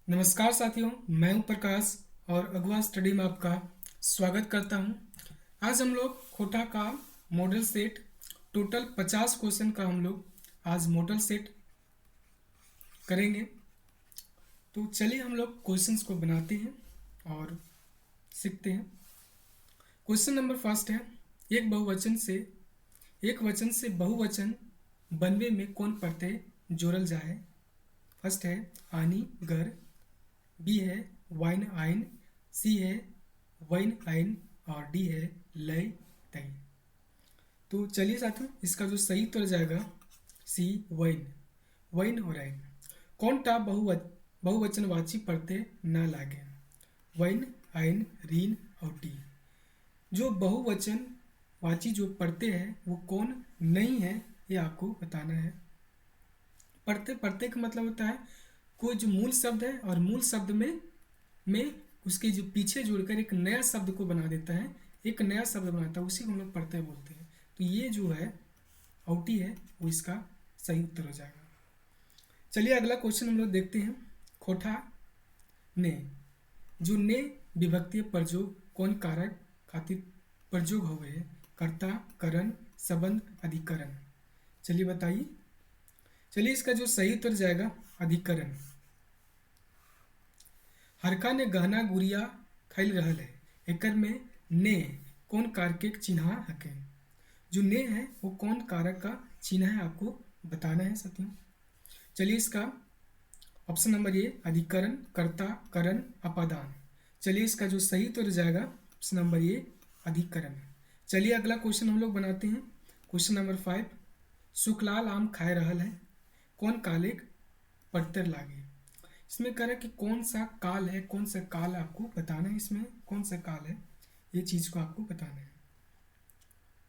नमस्कार साथियों, मैं हूं प्रकाश और अगवा स्टडी में आपका स्वागत करता हूं। आज हम लोग खोटा का मॉडल सेट टोटल 50 क्वेश्चन का हम लोग आज मॉडल सेट करेंगे। तो चलिए हम लोग क्वेश्चंस को बनाते हैं और सीखते हैं। क्वेश्चन नंबर फर्स्ट है, एक वचन से बहुवचन बनवे में कौन प्रत्यय जोड़ल जाए। फर्स्ट है आनी घर, बी है वाइन आइन, सी है वाइन आइन और डी है लय तय। तो चलिए साथियों, इसका जो सही उत्तर जाएगा सी वाइन, वाइन और आइन। कौन टा बहुवचनवाची प्रत्यय ना लागे। वाइन आइन रीन और टी। जो बहुवचन वाची जो प्रत्यय है वो कौन नहीं है, ये आपको बताना है। प्रत्यय प्रत्यय का मतलब होता है कोई जो मूल शब्द है और मूल शब्द में उसके जो पीछे जुड़कर एक नया शब्द को बना देता है, एक नया शब्द बनाता है, उसी को हम लोग प्रत्यय बोलते हैं। तो ये जो है औटी है वो इसका सही उत्तर हो जाएगा। चलिए अगला क्वेश्चन हम लोग देखते हैं। खोटा ने, जो ने विभक्ति प्रयोग कौन कारक खातिर प्रयोग हुए है। कर्ता, करण, संबंध, अधिकरण। चलिए बताइए। चलिए इसका जो सही उत्तर जाएगा अधिकरण। हरका ने गहना गुड़िया खैल रहल है, एकर में ने कौन कारक के चिन्ह हके। जो ने है वो कौन कारक का चिन्ह है, आपको बताना है साथियों। चलिए इसका ऑप्शन नंबर ए अधिकरण, कर्ता, करण, अपादान। चलिए इसका जो सही उत्तर जाएगा ऑप्शन नंबर ए अधिकरण। चलिए अगला क्वेश्चन हम लोग बनाते हैं। क्वेश्चन नंबर 5, सुखलाल आम खाए रहल है, कौन कालिक प्रत्यय लागे। इसमें कह रहा है कि कौन सा काल है, कौन सा काल आपको बताना है। इसमें कौन सा काल है, ये चीज़ को आपको बताना है।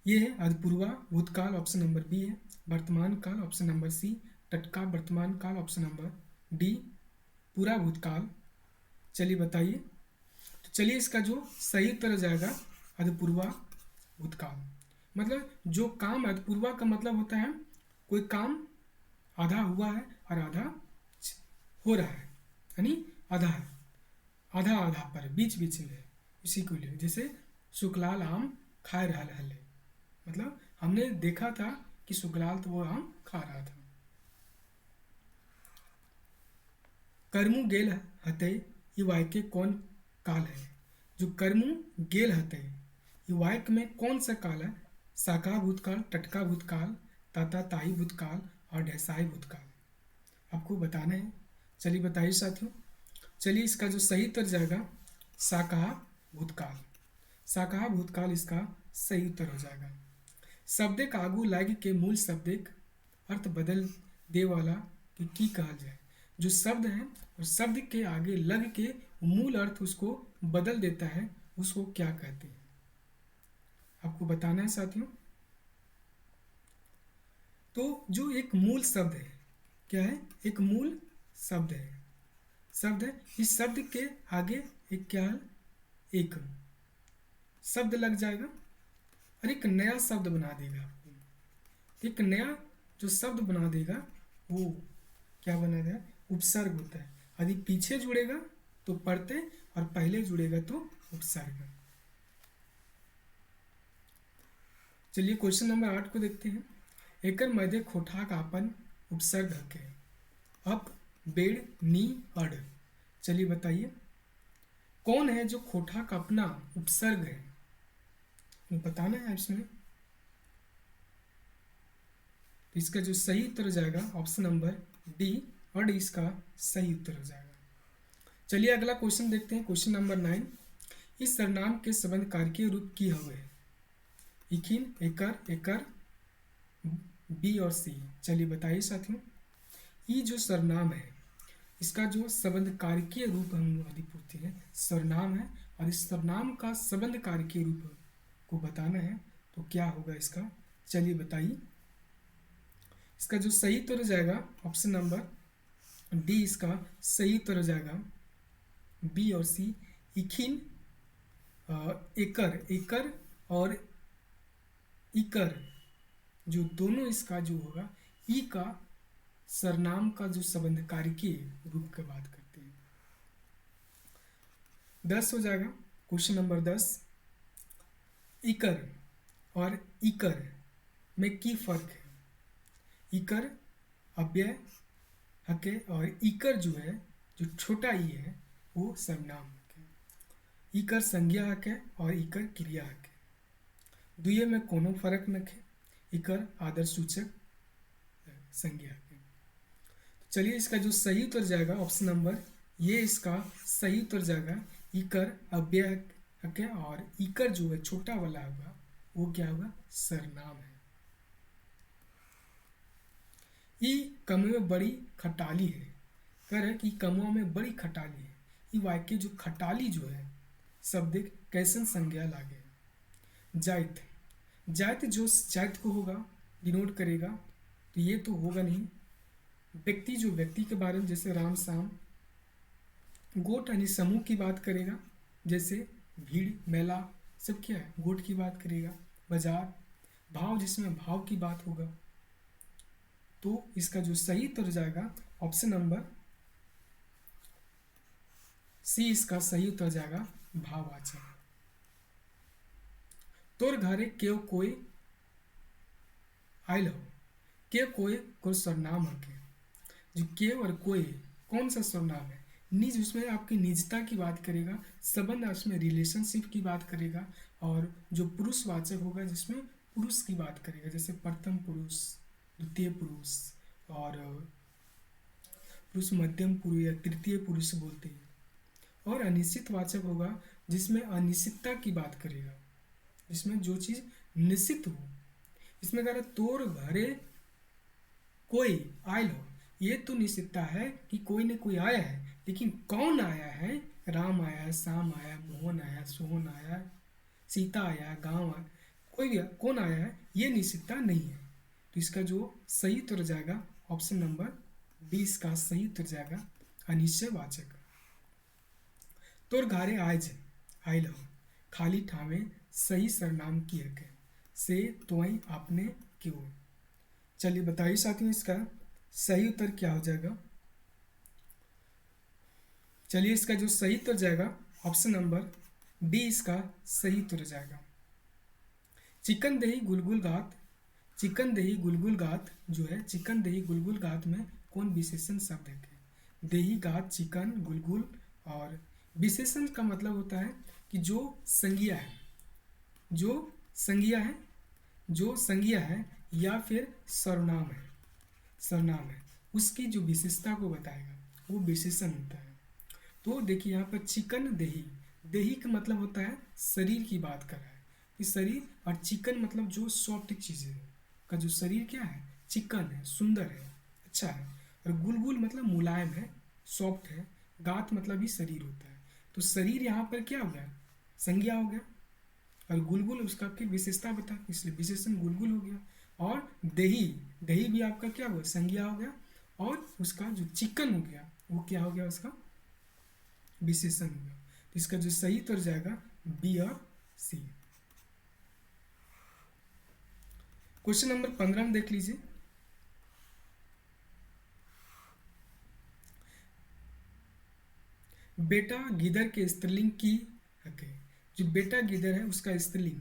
ये है अधपूर्वा भूतकाल, ऑप्शन नंबर बी है। वर्तमान काल, ऑप्शन नंबर सी। टटका वर्तमान काल, ऑप्शन नंबर डी। पूरा भूतकाल। चलिए बताइए। तो चलिए इसका जो सही उत्तर जाएगा अधपूर्वा भूतकाल। मतलब जो काम, अधपूर्वा का मतलब होता है कोई काम आधा हुआ है और आधा हो रहा है, यानी आधा है, आधा आधा पर बीच बीच में है, इसी को लिए। जैसे सुखलाल आम खा रहा है, मतलब हमने देखा था कि सुखलाल तो वो आम खा रहा था। कर्मु गेल हते, ये वाक्य कौन काल है। जो कर्मु गेल हते, ये वाक्य में कौन सा काल है। साका भूतकाल, टटका भूतकाल, ताता ताई भूतकाल और ढैसाई भूतकाल, आपको बताना है। चलिए बताइए साथियों। चलिए इसका जो सही उत्तर जाएगा साकाहा भूतकाल। साकाहा भूतकाल इसका सही उत्तर हो जाएगा। शब्दिक आगू लाग के मूल शब्दिक अर्थ बदल दे वाला के की कहल जाए। जो शब्द है और शब्द के आगे लग के मूल अर्थ उसको बदल देता है, उसको क्या कहते हैं, आपको बताना है साथियों। तो जो एक मूल शब्द है, क्या है, एक मूल शब्द है, शब्द है, इस शब्द के आगे एक क्या है, एक शब्द लग जाएगा और एक नया शब्द बना देगा आपको। एक नया जो शब्द बना देगा वो क्या बना देगा, उपसर्ग होता है। यदि पीछे जुड़ेगा तो प्रत्यय और पहले जुड़ेगा तो उपसर्ग। चलिए क्वेश्चन नंबर 8 को देखते हैं। एकर मध्य खोटा का अपन उपसर्ग हके। अप, बेड़, नी, अड़। चलिए बताइए कौन है जो खोटा का अपना उपसर्ग है, बताना है इसमें। तो इसका जो सही उत्तर जाएगा ऑप्शन नंबर डी, और इसका सही उत्तर हो जाएगा। चलिए अगला क्वेश्चन देखते हैं। क्वेश्चन नंबर 9, इस सर्वनाम के संबंध कार्य रूप की हुए इखिन, एकर, एकर, बी और सी। चलिए बताइए साथियों। ये जो सर्वनाम है इसका जो संबंध कारकीय रूप हम यदि पूछते हैं, सर्वनाम है और इस सर्वनाम का संबंध कारकीय रूप को बताना है तो क्या होगा इसका। चलिए बताइए। इसका जो सही उत्तर जाएगा ऑप्शन नंबर डी, इसका सही उत्तर जाएगा बी और सी। इखिन, एकर, एकर और इकर, जो दोनों इसका जो होगा ई का सर्वनाम का जो संबंध कारकीय रूप की बात करते हैं। 10 हो जाएगा। क्वेश्चन नंबर 10, इकर और इकर में की फर्क है? इकर अव्यय हके और इकर जो है, जो छोटा ई है, वो सर्वनाम हके। इकर संज्ञा हके और इकर क्रिया हके। दुए में कोनो फर्क नखे। इकर आदर सूचक संज्ञा हके। तो चलिए इसका जो सही उत्तर जाएगा ऑप्शन नंबर ये, इसका सही उत्तर जाएगा इकर अव्यय हके और इकर जो है छोटा वाला होगा वो क्या होगा? सर्वनाम है। ई कमुआ में बड़ी खटाली है। कह रहे कि कमुआ में बड़ी खटाली है। ये वाक्य जो खटाली जो है शब्द कैसन संज्ञा लागे? जायत, जायत जो जायत को होगा डिनोट करेगा, तो ये तो होगा नहीं। व्यक्ति जो व्यक्ति के बारे में, जैसे राम शाम। गोट यानी समूह की बात करेगा, जैसे भीड़ मेला, सब क्या है? गोट की बात करेगा। बाजार, भाव जिसमें भाव की बात होगा। तो इसका जो सही उत्तर जाएगा ऑप्शन नंबर सी, इसका सही उत्तर जाएगा भाववाचक। तोर घरे क्यों कोई आयल हो? के कोई को सर्वनाम हके। जो के और कोई कौन सा सर्वनाम है? निज, उसमें आपकी निजता की बात करेगा, संबंध उसमें रिलेशनशिप की बात करेगा, और जो पुरुषवाचक होगा जिसमें पुरुष की बात करेगा, जैसे प्रथम पुरुष, द्वितीय पुरुष, और पुरुष मध्यम पुरुष या तृतीय पुरुष बोलते हैं। और अनिश्चित वाचक होगा जिसमें अनिश्चितता की बात करेगा, जिसमें जो चीज़ निश्चित हो। इसमें कह रहा तोर घरे कोई आयल हो, ये तो निश्चितता है कि कोई न कोई आया है, लेकिन कौन आया है? राम आया, श्याम आया, मोहन आया, सोहन आया, सीता आया, गांव आया, कोई भी कौन आया है, ये निश्चितता नहीं है। तो इसका जो सही उत्तर जाएगा ऑप्शन नंबर 20 का सही उत्तर जाएगा अनिश्चयवाचक। तोर घरे आज आयल हो, खाली ठामे सही सर्वनाम की है से तोई आपने क्यों। चलिए बताइए साथियों इसका सही उत्तर क्या हो जाएगा। चलिए इसका जो सही उत्तर जाएगा ऑप्शन नंबर डी, इसका सही उत्तर जाएगा चिकन दही गुलगुल गात। चिकन दही गुलगुल गात जो है, चिकन दही गुलगुल गात में कौन विशेषण शब्द है? दही गात चिकन गुलगुल, और विशेषण का मतलब होता है कि जो संज्ञा है, जो संज्ञा है, जो संज्ञा है या फिर सर्वनाम है, सर्वनाम है, उसकी जो विशेषता को बताएगा वो विशेषण होता है। तो देखिए यहाँ पर चिकन दही, दही का मतलब होता है शरीर की बात कर रहा है कि शरीर, और चिकन मतलब जो सॉफ्ट चीज़ें का जो शरीर क्या है? चिकन है, सुंदर है, अच्छा है। और गुलगुल मतलब मुलायम है, सॉफ्ट है। गात मतलब ही शरीर होता है। तो शरीर यहाँ पर क्या हो गया? संज्ञा हो गया, और गुलगुल उसका फिर विशेषता बता, इसलिए विशेषण गुलगुल हो गया। और दही, दही भी आपका क्या हुआ? संज्ञा हो गया, और उसका जो चिकन हो गया वो क्या हो गया? उसका विशेषण हो गया। तो इसका जो सही उत्तर जाएगा बी और सी। क्वेश्चन नंबर 15 में देख लीजिए। बेटा गिदर के स्त्रीलिंग की हक है। जो बेटा गिदर है उसका स्त्रीलिंग,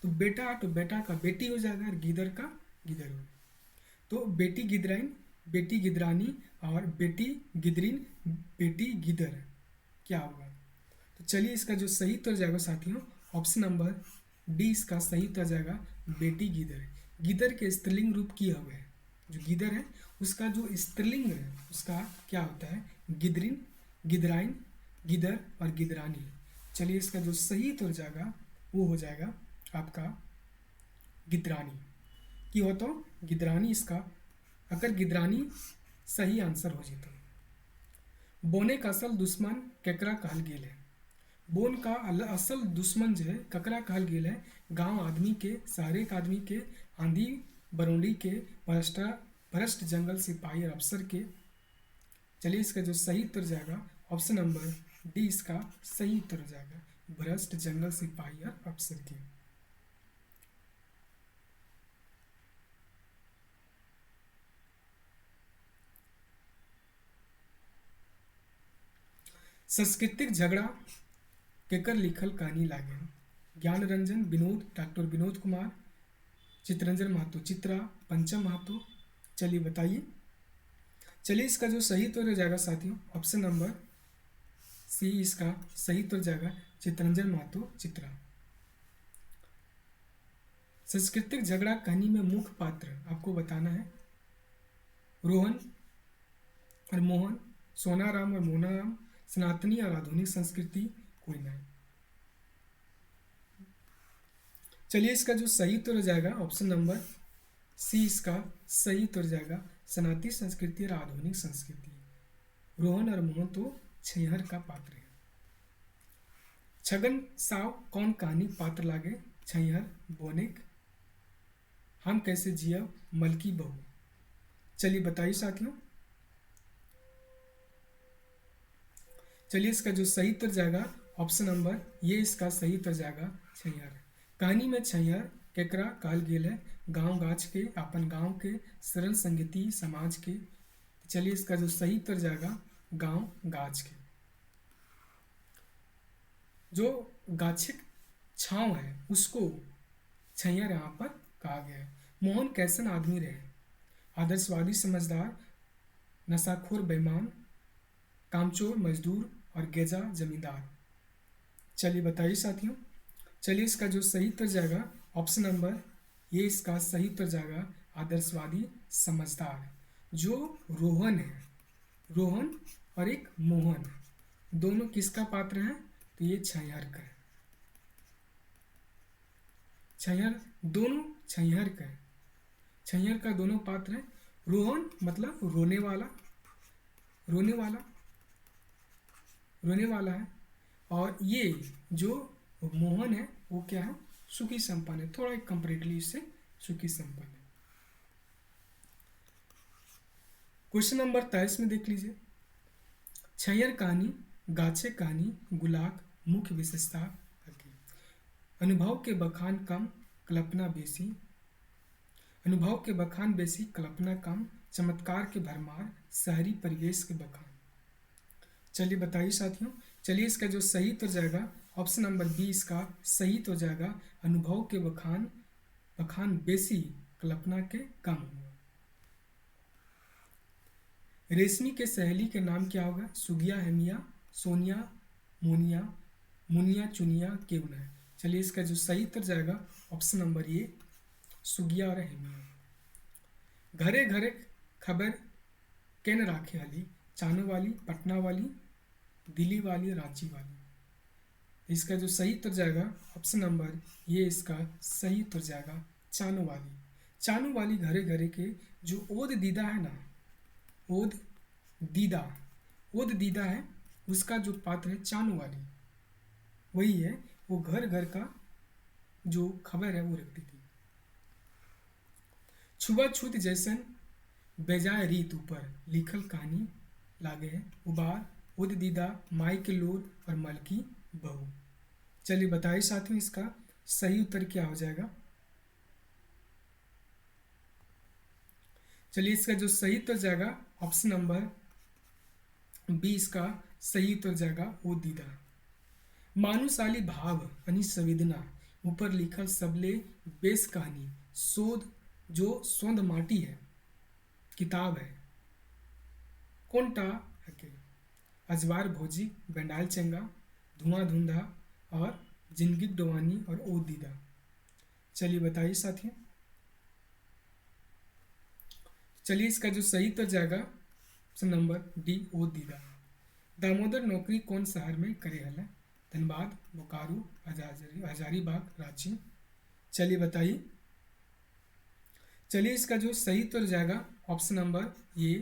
तो बेटा, तो बेटा का बेटी हो जाएगा, और गिदर का गिदर हो। तो बेटी गिदराइन, बेटी गिदरानी, और बेटी गिदरिन, बेटी गिदर क्या होगा? तो चलिए इसका जो सही उत्तर जाएगा साथियों ऑप्शन नंबर डी, इसका सही उत्तर जाएगा बेटी गिदर। गिदर के स्त्रीलिंग रूप किया हुआ है, जो गिदर है उसका जो स्त्रीलिंग है उसका क्या होता है? गिदरिन, गिदराइन, गिदर और गिदरानी। चलिए इसका जो सही उत्तर जाएगा वो हो जाएगा आपका गिदरानी की हो, तो गिदरानी इसका, अगर गिदरानी सही आंसर हो जाए तो। बोने का असल दुश्मन केकरा कहल गेल है। बोन का असल दुश्मन जो है ककरा कहल गेल है? गांव आदमी के, शहरे के आदमी के, आंधी बरौंडी के, भ्रष्ट जंगल सिपाही और अफसर के। चलिए इसका जो सही उत्तर जाएगा ऑप्शन नंबर डी, इसका सही उत्तर हो जाएगा भ्रष्ट जंगल सिपाही और अफसर के। सांस्कृतिक झगड़ा केकर लिखल कहानी लागे। ज्ञान रंजन, विनोद, डॉक्टर विनोद कुमार, चित्रंजन महतो, चित्रा, पंचम महतो। चलिए बताइए। चलिए इसका जो सही उत्तर हो जाएगा साथियों, ऑप्शन नंबर सी इसका सही उत्तर जाएगा, चित्रंजन महतो, चित्रा। सांस्कृतिक झगड़ा कहानी में मुख्य पात्र आपको बताना है। रोहन और मोहन, सोनाराम और मोनाराम, सनातनी और आधुनिक संस्कृति, कोई नहीं। चलिए इसका जो सही उत्तर हो जाएगा, ऑप्शन नंबर सी इसका सही उत्तर जाएगा, सनातनी संस्कृति और आधुनिक संस्कृति। रोहन और मोहन तो छैहर का पात्र है। छगन साव कौन कहानी पात्र लागे। छैहर, बोनेक, हम कैसे जिया, मलकी बहू। चलिए बताइए साथियों। चलिए इसका जो सही उत्तर जाएगा, ऑप्शन नंबर ये इसका सही उत्तर जाएगा, छैहर। कहानी में छैहर केकरा कहल गेल है। गांव गाछ के, अपन गांव के, सरल संगीति समाज के। चलिए इसका जो सही उत्तर जाएगा, गांव गाछ के। जो गाछिक छांव है उसको छैहर यहाँ पर कहा गया है। मोहन कैसन आदमी रहे। आदर्शवादी, समझदार, नशाखोर, बेईमान, कामचोर, मजदूर और गेजा जमींदार। चलिए बताइए साथियों। चलिए इसका जो सही उत्तर जाएगा, ऑप्शन नंबर ये इसका सही उत्तर जाएगा, आदर्शवादी, समझदार। जो रोहन है, रोहन और एक मोहन, दोनों किसका पात्र है, तो ये छैहर का है। छैहर, दोनों छैहर का है। छैहर का दोनों पात्र है। रोहन मतलब रोने वाला, रोने वाला, रोने वाला है। और ये जो मोहन है वो क्या है, सुखी संपन्न है, थोड़ा कंपेरेटिवली इससे सुखी संपन्न है। क्वेश्चन नंबर 23 में देख लीजिए। छैहर कहानी, गाछे कहानी, गुलाक मुख्य विशेषता है। अनुभव के बखान कम, कल्पना बेसी। अनुभव के बखान बेसी, कल्पना कम, चमत्कार के भरमार, शहरी परिवेश के बखान। चलिए बताइए साथियों। चलिए इसका जो सही उत्तर जाएगा, ऑप्शन नंबर बी इसका सही तो जाएगा, अनुभव के बखान, बखान बेसी, कल्पना के कम होगा। रेशमी के सहेली के नाम क्या होगा। सुगिया, हेमिया, सोनिया, मोनिया, मुनिया, चुनिया, केवना। चलिए इसका जो सही उत्तर जाएगा, ऑप्शन नंबर ये सुगिया और हेमिया। घरे घरे खबर केन राखे हली। चानो वाली, पटना वाली, दिल्ली वाली, रांची वाली। इसका जो सही उत्तर जाएगा, ऑप्शन नंबर ये इसका सही उत्तर जाएगा, चानो वाली। चानो वाली घरे घरे के जो ओद दीदा है ना, ओद दीदा, ओद दीदा है, उसका जो पात्र है चानो वाली, वही है। वो घर घर का जो खबर है वो रखती थी। छुआछूत जैसन बेजाय रीत ऊपर लिखल कहानी लागे है। उबार, उद दीदा, माई के लोर और मलकी बहू। चलिए बताइए साथियों इसका सही उत्तर क्या हो जाएगा। चलिए इसका जो सही उत्तर जाएगा, ऑप्शन नंबर बी इसका सही उत्तर जाएगा, ओ दीदा। मानुषाली भाव अनि संवेदना ऊपर लिखल सबले बेस कहानी शोध जो सोंध माटी है किताब है। कोनटा हके। अजवार भोजी, बेंडाल चंगा, धुआं धुंधा और जिंदगी डोवानी और ओ दीदा। चलिए बताइए साथियों। चलिए इसका जो सही उत्तर जाएगा, ऑप्शन नंबर डी, ओ दीदा। दामोदर नौकरी कौन शहर में करे हल। धनबाद, बोकारो, हजारीबाग, रांची। चलिए बताइए। चलिए इसका जो सही उत्तर जाएगा, ऑप्शन नंबर ये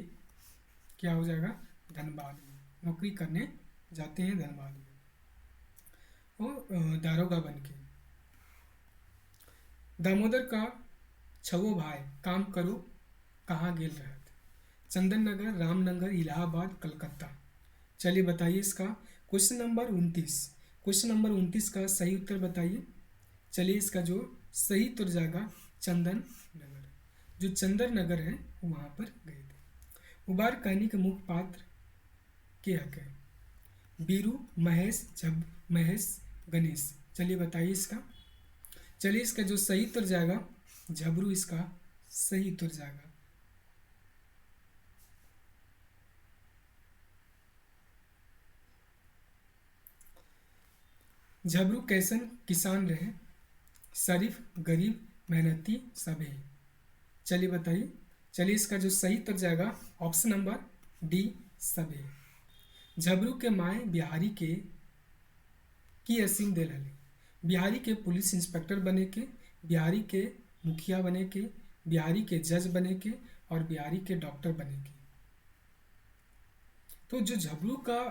क्या हो जाएगा, धनबाद में नौकरी करने जाते हैं, धनबाद में वो दारोगा बन के। दामोदर का छवो भाई काम करो कहाँ गेल रहत। चंदन नगर, रामनगर, इलाहाबाद, कलकत्ता। चलिए बताइए इसका क्वेश्चन नंबर 29। क्वेश्चन नंबर 29 का सही उत्तर बताइए। चलिए इसका जो सही उत्तर जाएगा, चंदन नगर। जो चंदन नगर है वहाँ पर गए थे। उबार कहानी के मुख्य पात्र के हक है। बीरू, महेश, महेश, गणेश। चलिए बताइए इसका। चलिए इसका जो सही उत्तर जाएगा झबरू इसका सही उत्तर जाएगा। झबरू कैसन किसान रहे, शरीफ, गरीब, मेहनती, सभे। चलिए बताइए। चलिए इसका जो सही उत्तर जाएगा ऑप्शन नंबर डी, सभे। झबरू के माए बिहारी के की असीम दिल हले। बिहारी के पुलिस इंस्पेक्टर बने के, बिहारी के मुखिया बने के, बिहारी के जज बने के और बिहारी के डॉक्टर बने के। तो जो झबरू का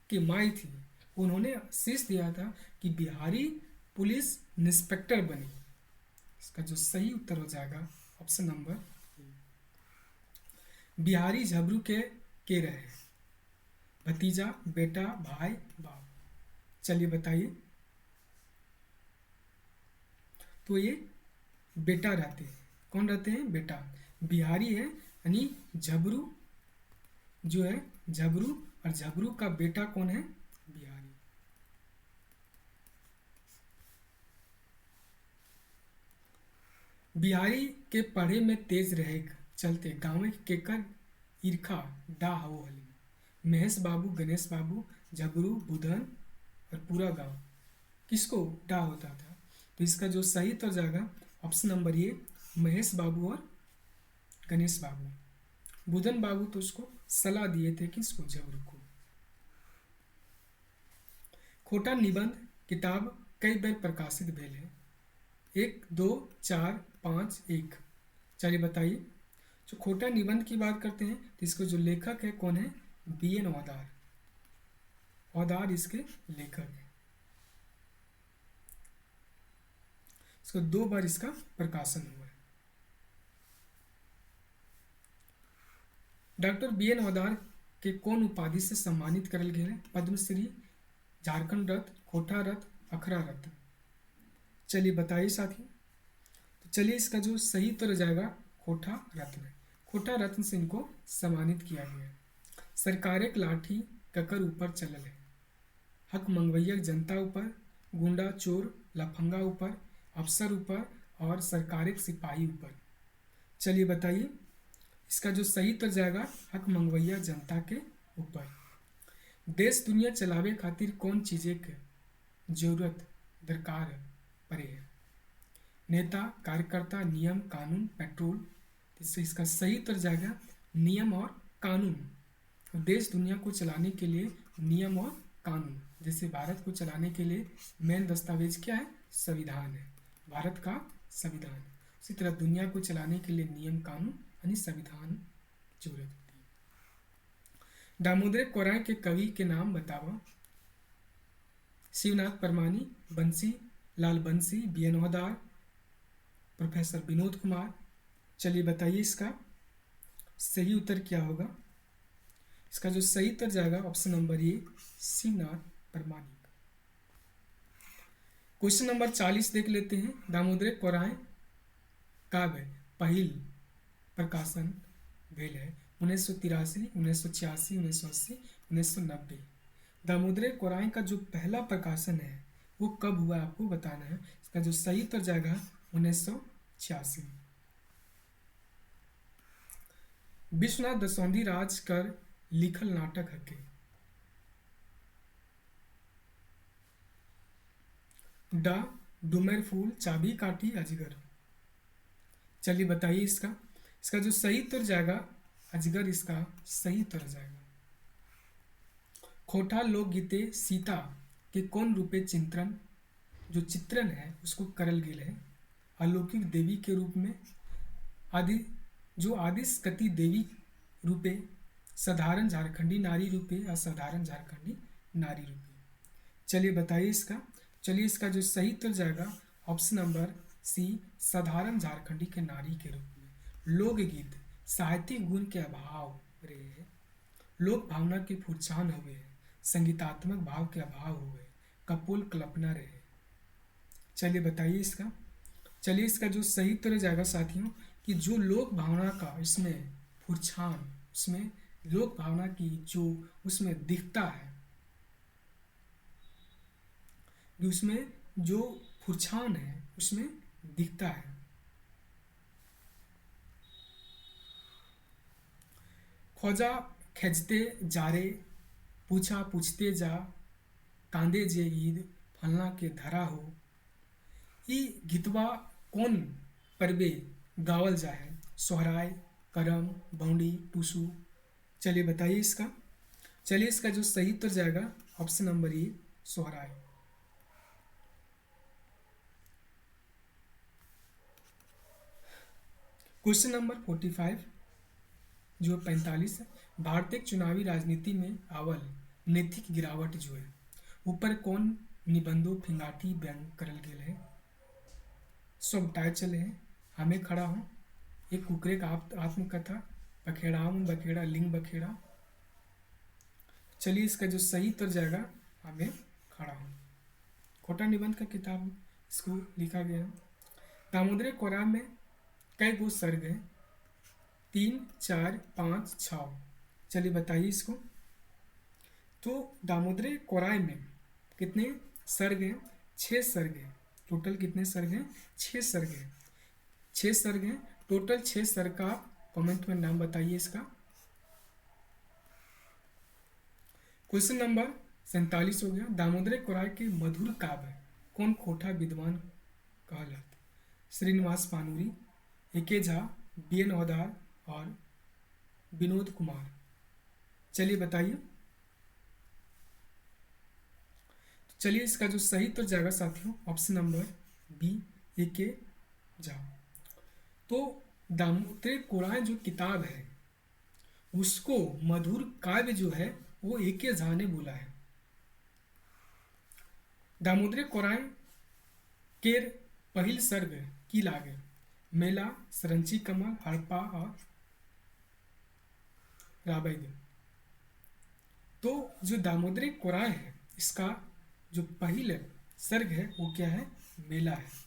की माई थी उन्होंने शीश दिया था कि बिहारी पुलिस इंस्पेक्टर बने। इसका जो सही उत्तर हो जाएगा ऑप्शन नंबर बिहारी झबरू के रहे, भतीजा, बेटा, भाई, बाप। चलिए बताइए। तो ये बेटा रहते हैं। कौन रहते हैं? बेटा। बिहारी है यानी झबरू जो है झबरू, और झबरू का बेटा कौन है? बिहारी। बिहारी के पढ़े में तेज रहे चलते गाँव के कर ईर्खा डा हो हली। महेश बाबू, गणेश बाबू, झबरू, बुधन और पूरा गांव किसको डा होता था? तो इसका जो सही उत्तर जाएगा ऑप्शन नंबर ए, महेश बाबू और गणेश बाबू। बुधन बाबू तो उसको सलाह दिए थे किसको? झबरू को। खोटा निबंध किताब कई बार प्रकाशित भेल है, 1, 2, 4, 5, 1। चलिए बताइए। जो खोटा निबंध की बात करते हैं तो इसको जो लेखक है कौन है? BN औदार। औदार इसके लेखक है। इसको 2 बार इसका प्रकाशन हुआ है। डॉक्टर BN औदार के कौन उपाधि से सम्मानित करल गया है? पद्मश्री, झारखंड रत्न, खोटा रत्न, अखरा रत्न। चलिए बताइए साथी। तो चलिए इसका जो सही उत्तर जाएगा खोटा रत्न। खोटा रत्न से इनको सम्मानित किया गया है। सरकार एक लाठी ककर ऊपर चलल है, हक मंगवैया जनता ऊपर, गुंडा चोर लफंगा ऊपर, अफसर ऊपर और सरकार एक सिपाही ऊपर। चलिए बताइए। इसका जो सही उत्तर जाएगा हक मंगवैया जनता के ऊपर। देश दुनिया चलावे खातिर कौन चीज़ें के जरूरत दरकार पड़े है? नेता, कार्यकर्ता, नियम, कानून, पेट्रोल। इससे इसका सही उत्तर जाएगा नियम और कानून। देश दुनिया को चलाने के लिए नियम और कानून। जैसे भारत को चलाने के लिए मेन दस्तावेज क्या है? संविधान है, भारत का संविधान। उसी तरह दुनिया को चलाने के लिए नियम, कानून यानी संविधान जरूरत होती है। दामोदर कोराय के कवि के नाम बताओ। शिवनाथ परमानी, बंसी लाल बंसी, BN औदार, प्रोफेसर विनोद कुमार। चलिए बताइए इसका सही उत्तर क्या होगा? इसका जो सही उत्तर जाएगा ऑप्शन नंबर ए, शिवनाथ परमानी। क्वेश्चन नंबर 40 देख लेते हैं। दामोदर कोराय काव्य पहिल प्रकाशन भेल है 1983, 1986, 1980, 1990। दामोदर कोराय का जो पहला प्रकाशन है वो कब हुआ आपको बताना है। इसका जो सही उत्तर जाएगा 1986। विश्वनाथ दसौंधी राज कर लिखल नाटक हके। डा डुमर फूल, चाबी काटी, अजगर। चलिए बताइए इसका। इसका जो सही उत्तर जाएगा अजगर इसका सही उत्तर जाएगा। खोटा लोकगीते सीता के कौन रूपे चिंतन जो चित्रण है उसको करल गेल है? अलौकिक देवी के रूप में, आदि जो आदिशक्ति देवी रूपे, साधारण झारखंडी नारी रूपे, असाधारण झारखंडी नारी रूपे। चलिए बताइए इसका। चलिए इसका जो सही उत्तर जाएगा ऑप्शन नंबर सी, साधारण झारखंडी के नारी के रूप में। लोकगीत साहित्यिक गुण के अभाव रहे हैं, लोक भावना के फुरछान हुए, संगीतात्मक भाव के अभाव हुए, कपोल कल्पना रहे। चलिए बताइए इसका। चलिए इसका जो सही उत्तर जाएगा साथियों कि जो लोक भावना का इसमें फुरछान, उसमें लोक भावना की जो उसमें दिखता है कि उसमें जो फुरछान है उसमें दिखता है। ख्वाजा खेजते जा रे, पूछा पूछते जा, कांदे जे ईद फलना के धरा हो। ई गीतवा कौन परबे गावल जाए? सोहराय, करम, बौंडी, टूसू। चलिए बताइए इसका। चलिए इसका जो सही उत्तर जाएगा ऑप्शन नंबर ए सोहराय। क्वेश्चन नंबर 45 जो 45 है, भारतीय चुनावी राजनीति में आवल नैतिक गिरावट जो है ऊपर कौन निबंधों फिंगाटी व्यंग करल गेल है? सब टाय चले हैं, हमें खड़ा हूँ, एक कुकरे का आत्मकथा, बखेड़ा हूँ बखेड़ा लिंग बखेड़ा। चलिए इसका जो सही उत्तर जाएगा हमें खड़ा हूँ। खोटा निबंध का किताब इसको लिखा गया है। दामोदर कोरा में कई गो सर्ग हैं? 3, 4, 5, 6। चलिए बताइए इसको। तो दामोदर कोराय में कितने सर्ग हैं? 6 सर्ग हैं। टोटल कितने सर्ग हैं? 6 सर्ग हैं। 6 सर्ग हैं टोटल। 6 सर्ग का आप कमेंट में नाम बताइए इसका। क्वेश्चन नंबर 47 हो गया। दामोदर कोराय के मधुर काव्य कौन खोटा विद्वान कहा जाता? श्रीनिवास पानूरी, ए.के. झा, बी.एन. औदार और विनोद कुमार। चलिए बताइए। तो चलिए इसका जो सही उत्तर जाएगा साथियों option number B A K. Jha. तो दामोदर कोराय जो किताब है उसको मधुर काव्य जो है वो ए.के. झा ने बोला है। दामोदर कोराय केर पहिल सर्ग की लागे? मेला, सरंची कमल, हड़प्पा और राबैद। तो जो दामोदर कोराय है इसका जो पहिल सर्ग है वो क्या है? मेला है।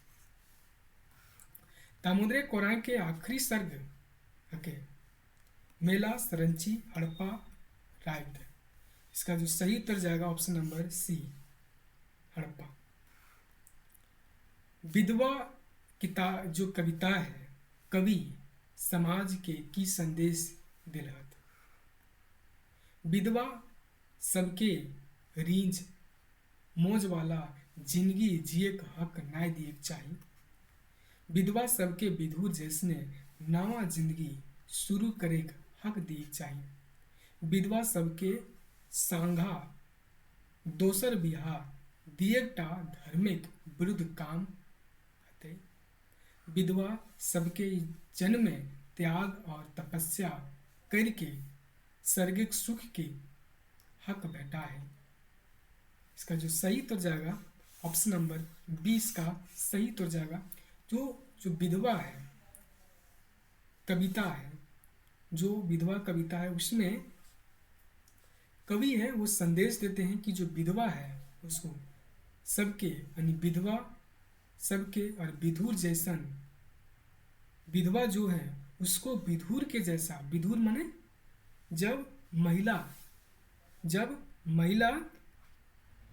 दामोदर कोराय के आखिरी सर्ग के मेला, सरंची, हड़प्पा, राबैद। इसका जो सही उत्तर जाएगा ऑप्शन नंबर सी हड़प्पा। विधवा जो कविता है कवि समाज के की संदेश दिलहत? विधवा सबके रींझ मौज वाला जिंदगी जिए का हक नाय दिए चाहिए। विधवा सबके विधुर जैसने नवा जिंदगी शुरू करे का हक दिए चाहिए। विधवा सबके सांघा दोसर बिहार दिएटा धार्मिक विरुद्ध काम हते। विधवा सबके जन्म में त्याग और तपस्या करके स्वर्गिक सुख के हक बैठा है। इसका जो सही उत्तर जाएगा ऑप्शन नंबर 20 का सही उत्तर जाएगा। जो विधवा है कविता है, जो विधवा कविता है उसमें कवि है वो संदेश देते हैं कि जो विधवा है उसको सबके यानी विधवा सबके और विधुर जैसन विधवा जो है उसको विधुर के जैसा, विधुर माने जब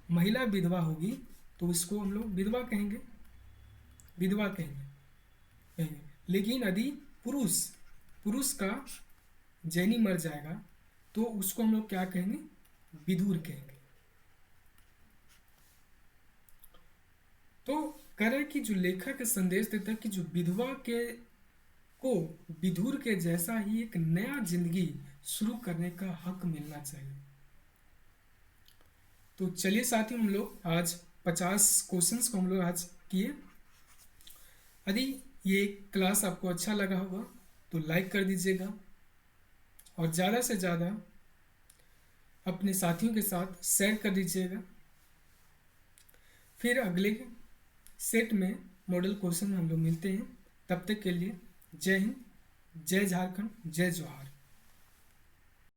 महिला विधवा होगी तो उसको हम लोग विधवा कहेंगे, विधवा कहेंगे। लेकिन यदि पुरुष का जैनी मर जाएगा तो उसको हम लोग क्या कहेंगे? विधुर कहेंगे। तो कह रहे कि जो लेखक संदेश देता है कि जो विधवा के को विधुर के जैसा ही एक नया जिंदगी शुरू करने का हक मिलना चाहिए। तो चलिए साथियों हम लोग आज 50 क्वेश्चंस को हम लोग आज किए। यदि ये क्लास आपको अच्छा लगा होगा तो लाइक कर दीजिएगा और ज़्यादा से ज़्यादा अपने साथियों के साथ शेयर कर दीजिएगा। फिर अगले सेट में मॉडल क्वेश्चन हम लोग मिलते हैं। तब तक के लिए जय हिंद, जय झारखंड, जय जोहार।